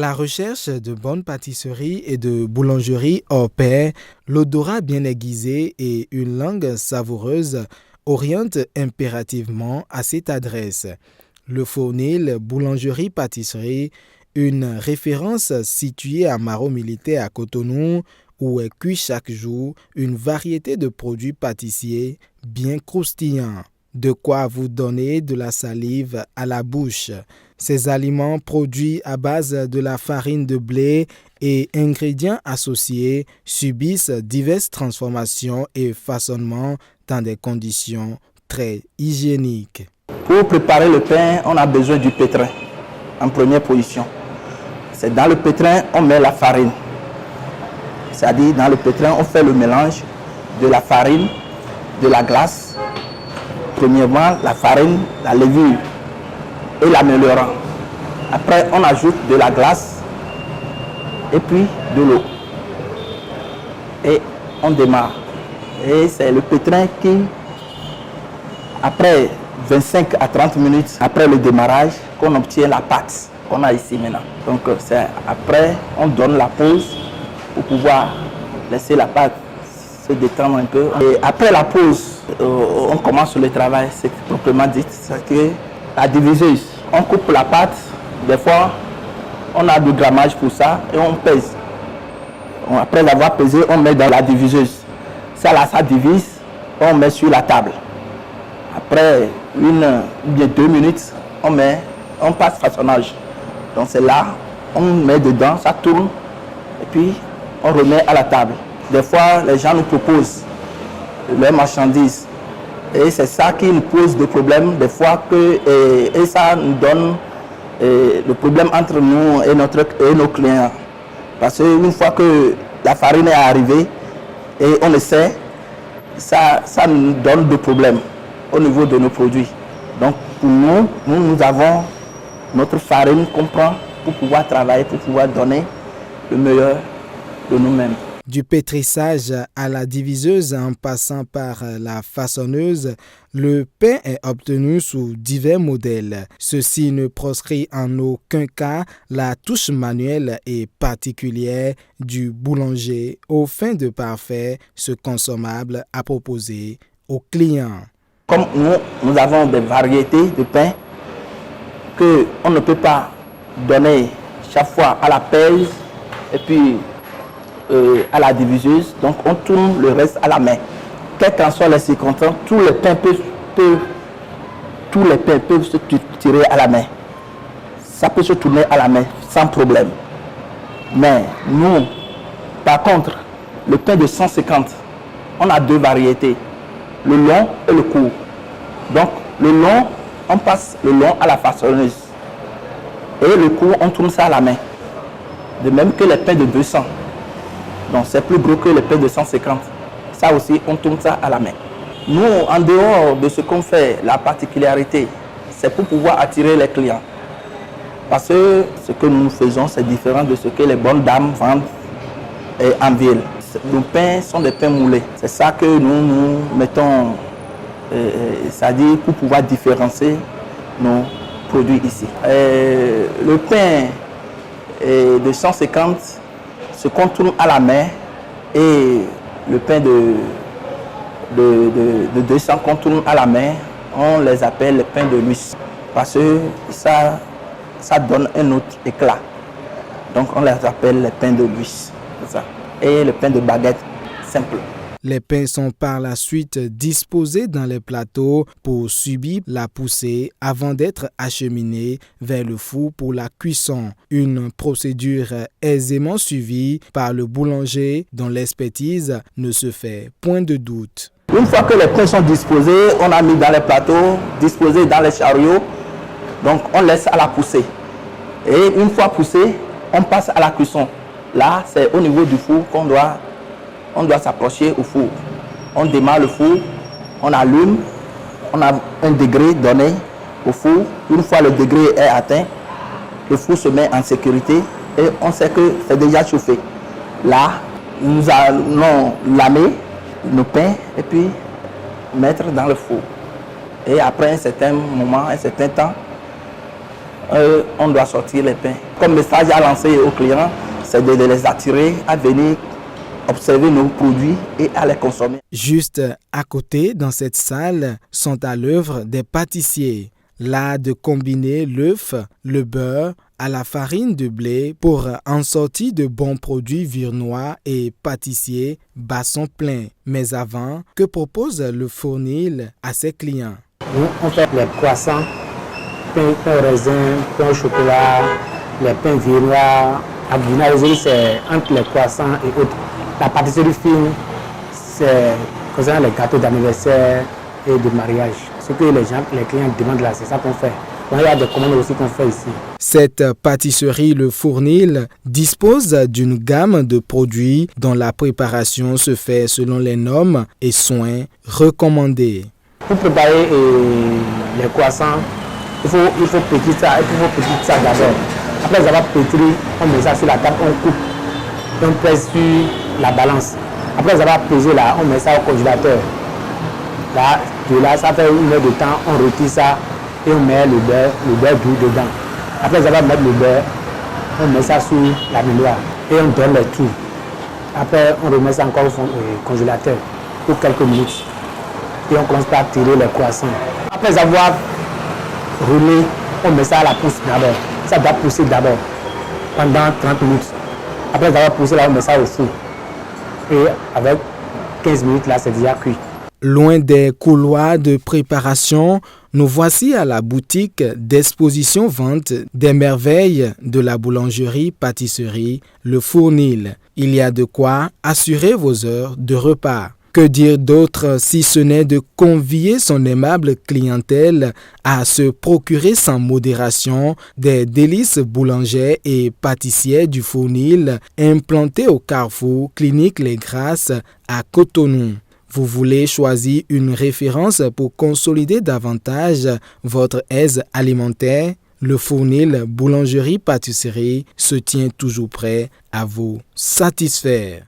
la recherche de bonnes pâtisseries et de boulangeries hors pair, l'odorat bien aiguisé et une langue savoureuse orientent impérativement à cette adresse. Le Fournil Boulangerie-Pâtisserie, une référence située à Maro Militaire à Cotonou, où est cuit chaque jour une variété de produits pâtissiers bien croustillants. De quoi vous donner de la salive à la bouche. Ces aliments produits à base de la farine de blé et ingrédients associés subissent diverses transformations et façonnements dans des conditions très hygiéniques. Pour préparer le pain, on a besoin du pétrin en première position. C'est dans le pétrin on met la farine. C'est-à-dire dans le pétrin on fait le mélange de la farine, de la glace. Premièrement, la farine, la levure et l'améliorant. Après, on ajoute de la glace et puis de l'eau. Et on démarre. Et c'est le pétrin qui, après 25 à 30 minutes, après le démarrage, qu'on obtient la pâte qu'on a ici maintenant. Donc, c'est après, on donne la pause pour pouvoir laisser la pâte se détendre un peu. Et après la pause, on commence le travail, c'est proprement dit, c'est que la diviseuse, on coupe la pâte, des fois on a du grammage pour ça et on pèse. Après l'avoir pesé, on met dans la diviseuse. Ça divise, on met sur la table. Après 1 ou bien 2 minutes, on passe façonnage. Donc c'est là, on met dedans, ça tourne et puis on remet à la table. Des fois, les gens nous proposent leurs marchandises. Et c'est ça qui nous pose des problèmes, des fois, et ça nous donne le problème entre nous et nos clients. Parce qu'une fois que la farine est arrivée et on le sait, ça nous donne des problèmes au niveau de nos produits. Donc pour nous avons notre farine qu'on prend pour pouvoir travailler, pour pouvoir donner le meilleur de nous-mêmes. Du pétrissage à la diviseuse en passant par la façonneuse, le pain est obtenu sous divers modèles. Ceci ne proscrit en aucun cas la touche manuelle et particulière du boulanger aux fins de parfaire ce consommable à proposer aux clients. Comme nous avons des variétés de pain qu'on ne peut pas donner chaque fois à la pèse et puis à la diviseuse, donc on tourne le reste à la main. Quelles qu'en soient les circonstances, tous les pains peuvent se tirer à la main. Ça peut se tourner à la main sans problème. Mais nous, par contre, le pain de 150, on a 2 variétés, le long et le court. Donc le long, on passe le long à la façonneuse. Et le court, on tourne ça à la main. De même que les pains de 200. Donc c'est plus gros que le pain de 150. Ça aussi, on tourne ça à la main. Nous, en dehors de ce qu'on fait, la particularité, c'est pour pouvoir attirer les clients. Parce que ce que nous faisons, c'est différent de ce que les bonnes dames vendent en ville. Nos pains sont des pains moulés. C'est ça que nous mettons, c'est-à-dire pour pouvoir différencier nos produits ici. Le pain de 150, ce qu'on tourne à la main, et le pain de 200 qu'on tourne à la main, on les appelle les pains de luisse. Parce que ça donne un autre éclat. Donc on les appelle les pains de luisse. Et le pain de baguette simple. Les pains sont par la suite disposés dans les plateaux pour subir la poussée avant d'être acheminés vers le four pour la cuisson. Une procédure aisément suivie par le boulanger dont l'expertise ne se fait point de doute. Une fois que les pains sont disposés, on a mis dans les plateaux, disposés dans les chariots, donc on laisse à la poussée. Et une fois poussé, on passe à la cuisson. Là, c'est au niveau du four qu'on doit s'approcher au four. On démarre le four, on allume, on a un degré donné au four. Une fois le degré est atteint, le four se met en sécurité et on sait que c'est déjà chauffé. Là, nous allons lamer nos pains et puis mettre dans le four. Et après un certain moment, un certain temps, on doit sortir les pains. Comme message à lancer aux clients, c'est de les attirer à venir observer nos produits et à les consommer. Juste à côté, dans cette salle, sont à l'œuvre des pâtissiers. L'art de combiner l'œuf, le beurre à la farine de blé pour en sortir de bons produits viennois et pâtissiers bat son plein. Mais avant, que propose le Fournil à ses clients? Nous, on fait les croissants, pain au raisin, pain au chocolat, les pains viennois. À Guinée, c'est entre les croissants et autres. La pâtisserie fine, c'est concernant les gâteaux d'anniversaire et de mariage. Ce que les clients demandent là, c'est ça qu'on fait. Donc, il y a des commandes aussi qu'on fait ici. Cette pâtisserie Le Fournil dispose d'une gamme de produits dont la préparation se fait selon les normes et soins recommandés. Pour préparer les croissants, il faut pétrir ça d'abord. Après avoir pétri, on met ça sur la table, on coupe, on pèse sur la balance. Après avoir pesé là, on met ça au congélateur. Là, de là, ça fait 1 heure de temps, on retire ça et on met le beurre doux dedans. Après avoir mis le beurre, on met ça sur la mémoire et on donne les tours. Après, on remet ça encore au congélateur pour quelques minutes. Et on commence par tirer les croissants. Après avoir roulé, on met ça à la pousse d'abord. Ça doit pousser d'abord pendant 30 minutes. Après avoir poussé, là, on met ça au four. Et avec 15 minutes, là, c'est déjà cuit. Loin des couloirs de préparation, nous voici à la boutique d'exposition-vente des merveilles de la boulangerie-pâtisserie Le Fournil. Il y a de quoi assurer vos heures de repas. Que dire d'autre si ce n'est de convier son aimable clientèle à se procurer sans modération des délices boulangers et pâtissiers du Fournil implantés au carrefour Clinique Les Grâces à Cotonou. Vous voulez choisir une référence pour consolider davantage votre aise alimentaire? Le Fournil Boulangerie-Pâtisserie se tient toujours prêt à vous satisfaire.